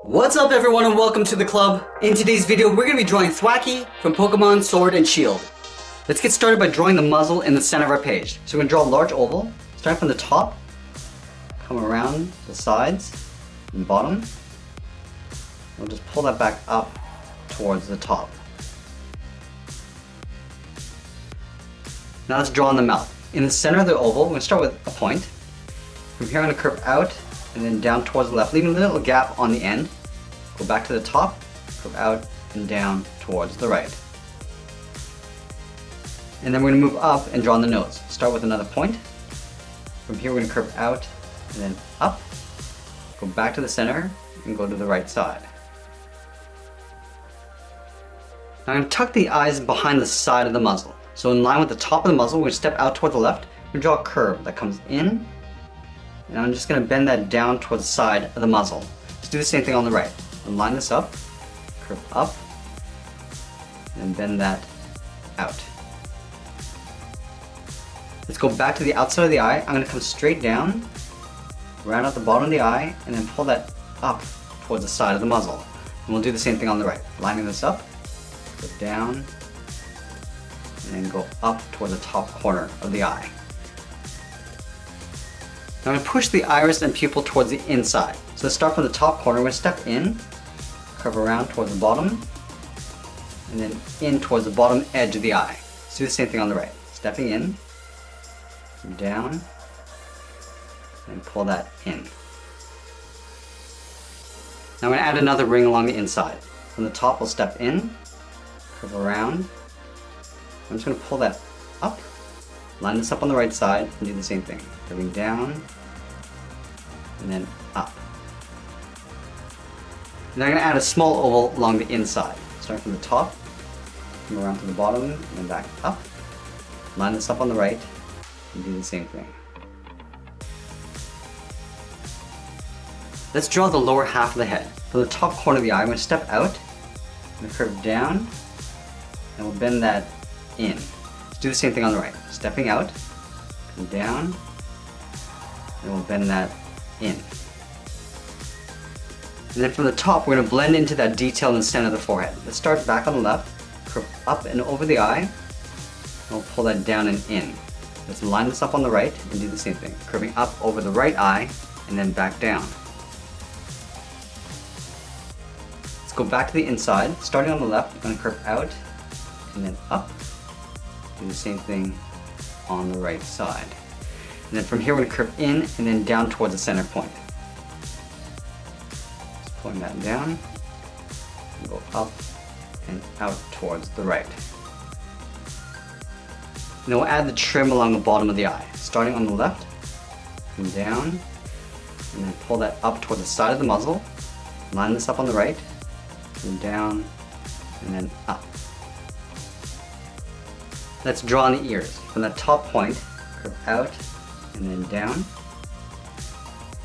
What's up everyone and welcome to the club. In today's video we're going to be drawing Thwackey from Pokemon Sword and Shield. Let's get started by drawing the muzzle in the center of our page. So we're going to draw a large oval, starting from the top, come around the sides and bottom. We'll just pull that back up towards the top. Now let's draw in the mouth. In the center of the oval, we're going to start with a point. From here I'm going to curve out and then down towards the left, leaving a little gap on the end. Go back to the top, curve out and down towards the right. And then we're going to move up and draw on the nose. Start with another point. From here we're going to curve out and then up. Go back to the center and go to the right side. Now I'm going to tuck the eyes behind the side of the muzzle. So in line with the top of the muzzle, we're going to step out toward the left. We're going to draw a curve that comes in. And I'm just going to bend that down towards the side of the muzzle. Let's do the same thing on the right. Line this up, curve up, and bend that out. Let's go back to the outside of the eye. I'm going to come straight down, round out the bottom of the eye, and then pull that up towards the side of the muzzle. And we'll do the same thing on the right. Lining this up, go down, and then go up toward the top corner of the eye. Now I'm going to push the iris and pupil towards the inside. So let's start from the top corner. We're going to step in, curve around towards the bottom, and then in towards the bottom edge of the eye. Let's do the same thing on the right. Stepping in, down, and pull that in. Now I'm going to add another ring along the inside. From the top we'll step in, curve around. I'm just going to pull that up, line this up on the right side, and do the same thing. Curving down, and then up. And then I'm going to add a small oval along the inside. Start from the top, come around to the bottom, and then back up. Line this up on the right, and do the same thing. Let's draw the lower half of the head. From the top corner of the eye, I'm going to step out, I'm going to curve down, and we'll bend that in. Let's do the same thing on the right. Stepping out, come down, and we'll bend that in. And then from the top, we're going to blend into that detail in the center of the forehead. Let's start back on the left, curve up and over the eye, and we'll pull that down and in. Let's line this up on the right and do the same thing. Curving up over the right eye, and then back down. Let's go back to the inside. Starting on the left, we're going to curve out, and then up. Do the same thing on the right side. And then from here, we're going to curve in and then down towards the center point. Pulling that down, and go up and out towards the right. And then we'll add the trim along the bottom of the eye. Starting on the left, come down, and then pull that up toward the side of the muzzle. Line this up on the right, and down, and then up. Let's draw on the ears. From the top point, curve out, and then down.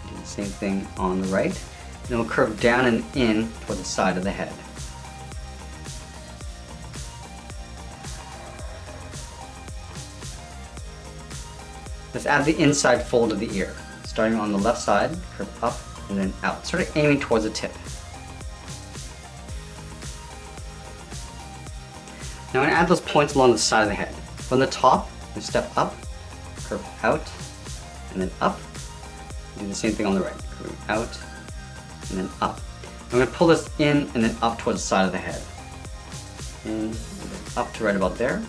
Do the same thing on the right. Then we'll curve down and in toward the side of the head. Let's add the inside fold of the ear. Starting on the left side, curve up and then out, sort of aiming towards the tip. Now I'm going to add those points along the side of the head. From the top, we step up, curve out, and then up. Do the same thing on the right. Curve out, and then up. I'm going to pull this in and then up towards the side of the head. In, and then up to right about there.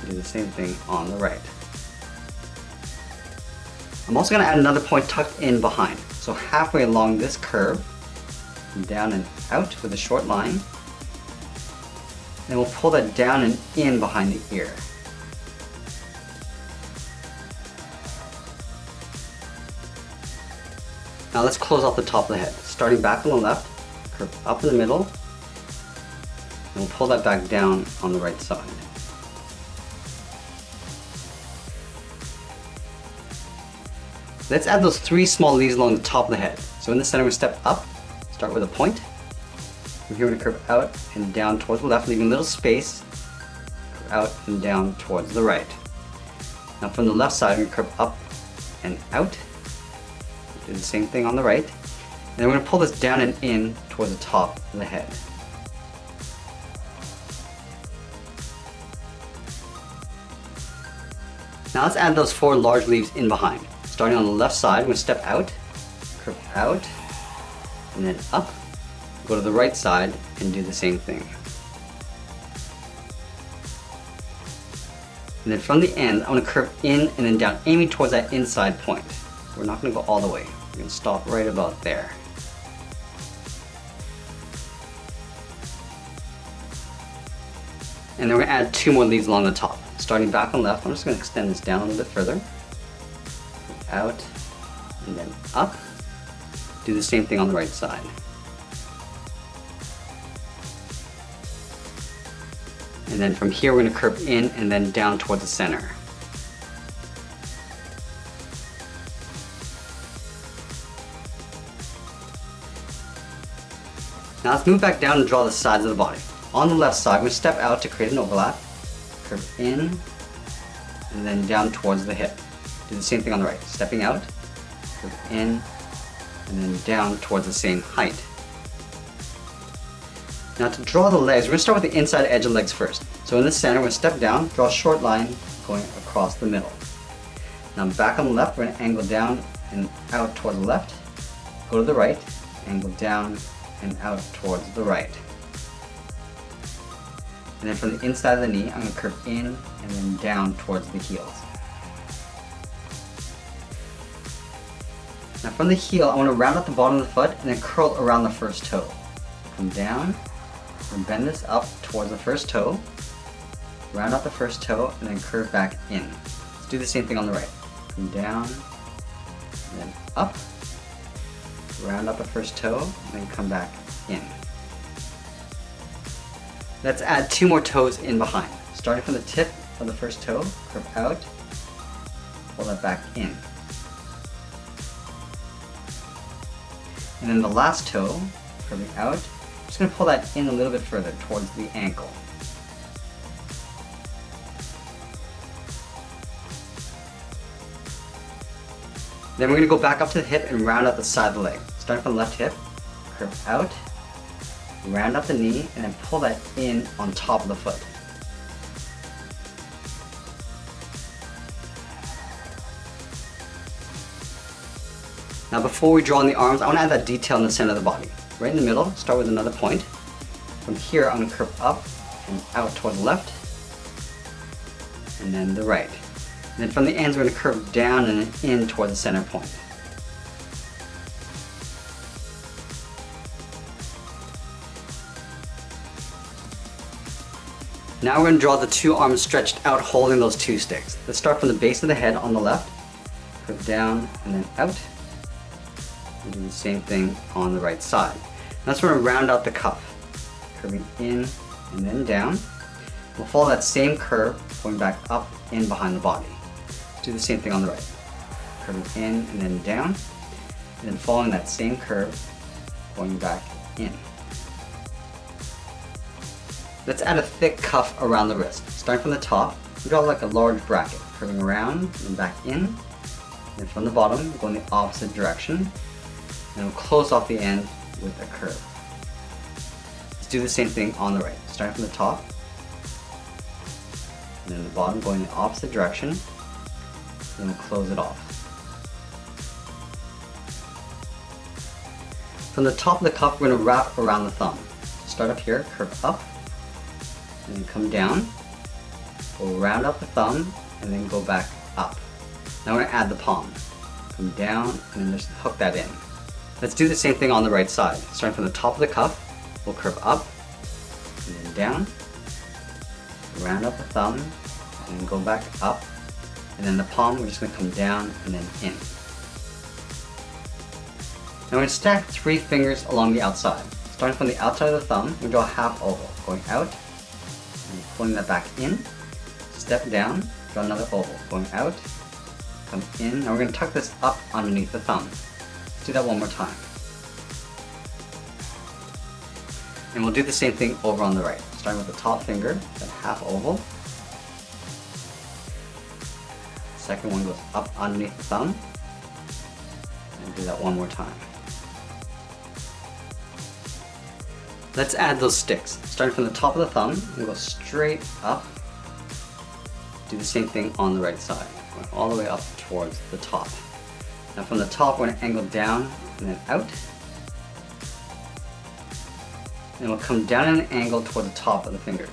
Do the same thing on the right. I'm also going to add another point tucked in behind. So halfway along this curve, down and out with a short line. Then we'll pull that down and in behind the ear. Now let's close off the top of the head. Starting back on the left, curve up in the middle, and we'll pull that back down on the right side. Let's add those three small leaves along the top of the head. So in the center we step up, start with a point. From here we're going to curve out and down towards the left, leaving a little space, curve out and down towards the right. Now from the left side we curve up and out. Do the same thing on the right. then we're going to pull this down and in towards the top of the head. Now let's add those 4 large leaves in behind. Starting on the left side, we're going to step out, curve out, and then up. Go to the right side and do the same thing. And then from the end, I want to curve in and then down, aiming towards that inside point. We're not going to go all the way. We're going to stop right about there. And then we're going to add 2 more leaves along the top. Starting back on left, I'm just going to extend this down a little bit further. Out, and then up. Do the same thing on the right side. And then from here, we're going to curve in and then down towards the center. Now let's move back down and draw the sides of the body. On the left side, we're going to step out to create an overlap, curve in, and then down towards the hip. Do the same thing on the right, stepping out, curve in, and then down towards the same height. Now to draw the legs, we're going to start with the inside edge of the legs first. So in the center, we're going to step down, draw a short line going across the middle. Now back on the left, we're going to angle down and out towards the left, go to the right, angle down and out towards the right. And then from the inside of the knee, I'm going to curve in and then down towards the heels. Now from the heel, I want to round out the bottom of the foot and then curl around the first toe. Come down, and bend this up towards the first toe, round out the first toe, and then curve back in. Let's do the same thing on the right. Come down, and then up, round out the first toe, and then come back in. Let's add 2 more toes in behind. Starting from the tip of the first toe, curve out, pull that back in. And then the last toe, curving out, I'm just going to pull that in a little bit further towards the ankle. Then we're going to go back up to the hip and round out the side of the leg. Starting from the left hip, curve out, round out the knee, and then pull that in on top of the foot. Now before we draw on the arms, I want to add that detail in the center of the body. Right in the middle, start with another point. From here, I'm going to curve up and out toward the left, and then the right. And then from the ends, we're going to curve down and in toward the center point. Now we're going to draw the 2 arms stretched out holding those 2 sticks. Let's start from the base of the head on the left, curve down and then out, and do the same thing on the right side. Now let's want to round out the cuff, curving in and then down. We'll follow that same curve going back up in behind the body. Let's do the same thing on the right, curving in and then down, and then following that same curve going back in. Let's add a thick cuff around the wrist. Starting from the top, we draw like a large bracket, curving around and back in. And from the bottom, go in the opposite direction. And we'll close off the end with a curve. Let's do the same thing on the right. Starting from the top, and then the bottom, going in the opposite direction. Then we'll close it off. From the top of the cuff, we're going to wrap around the thumb. Start up here, curve up, and then come down. We'll round up the thumb and then go back up. Now we're going to add the palm. Come down and then just hook that in. Let's do the same thing on the right side. Starting from the top of the cuff, we'll curve up and then down. Round up the thumb and then go back up. And then the palm, we're just going to come down and then in. Now we're going to stack 3 fingers along the outside. Starting from the outside of the thumb, we draw a half oval, going out, and pulling that back in, step down, draw another oval, going out, come in. Now we're going to tuck this up underneath the thumb. Let's do that one more time. And we'll do the same thing over on the right. Starting with the top finger, that half oval. Second one goes up underneath the thumb. And do that one more time. Let's add those sticks. Starting from the top of the thumb, and go straight up. Do the same thing on the right side, going all the way up towards the top. Now from the top, we're going to angle down and then out. And we'll come down at an angle toward the top of the fingers.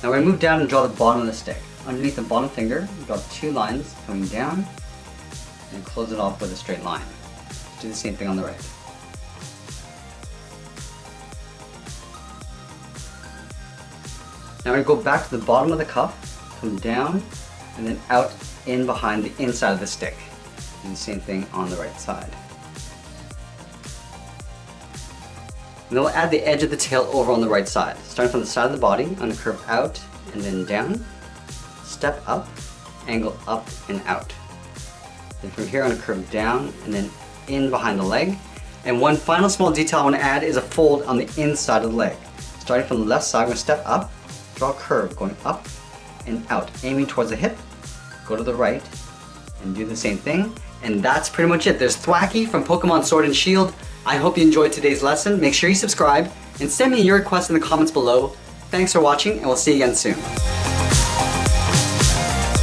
Now we're going to move down and draw the bottom of the stick. Underneath the bottom finger, draw 2 lines coming down and close it off with a straight line. Do the same thing on the right. Now we're going to go back to the bottom of the cuff, come down, and then out in behind the inside of the stick. Do the same thing on the right side. And then we'll add the edge of the tail over on the right side. Starting from the side of the body, I'm going to curve out and then down, step up, angle up and out. Then from here I'm going to curve down and then in behind the leg. And one final small detail I want to add is a fold on the inside of the leg. Starting from the left side, I'm going to step up, draw a curve going up and out, aiming towards the hip, go to the right, and do the same thing. And that's pretty much it. There's Thwackey from Pokemon Sword and Shield. I hope you enjoyed today's lesson. Make sure you subscribe and send me your requests in the comments below. Thanks for watching, and we'll see you again soon.